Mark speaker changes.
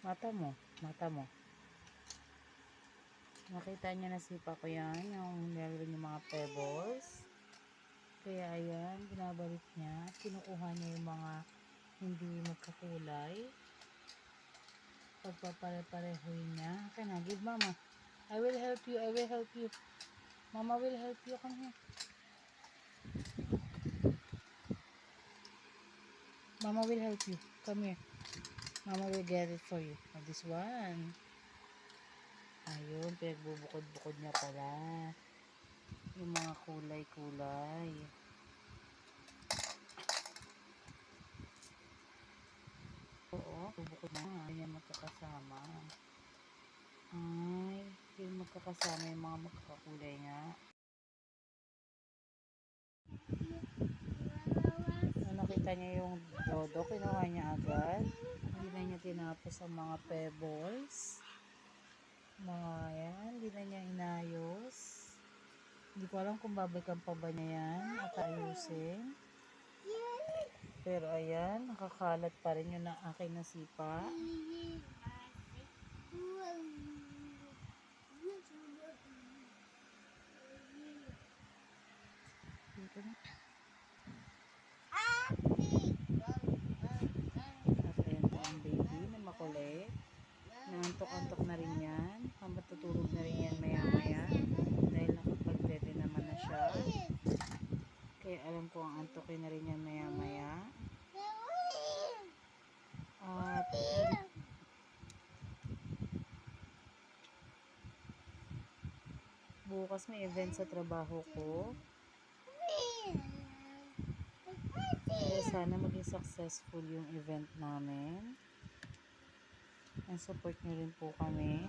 Speaker 1: Mata mo, mata mo. Nakita niya na sipa ko yan, yung meron yung mga pebbles. Kaya ayan, binabalik niya. Kinukuha niya yung mga hindi magkakulay. Pagpapare-parehoy niya. Okay na, give mama. I will help you, I will help you. Mama will help you. Come here. Mama will help you. Come here. Mama will get it for you. Oh, this one. Ayun, pinagbubukod-bukod niya pala. Yung mga kulay-kulay. Oo, bubukod na. Hindi niya magkakasama. Ay, yung magkakasama yung mga magkakakulay nga. Nakita niya yung dodo, kinuha niya agad. Hindi na niya tinapos ang mga pebbles. Mga yan, hindi na niya inayos. Hindi ko alam kung babalikan pa ba niya yan at ayusin. Pero ayan, nakakalat pa rin yung aking nasipa. Dito na. At ayan po ang baby na makulit. Naantok-antok na rin yan. Matutulog na rin yan maya-maya. Dahil nakapag-bebe naman na siya. Kaya alam ko ang antokin na rin yan maya-maya. At bukas may event sa trabaho ko. Kaya sana maging successful yung event namin. And support nyo rin po kami.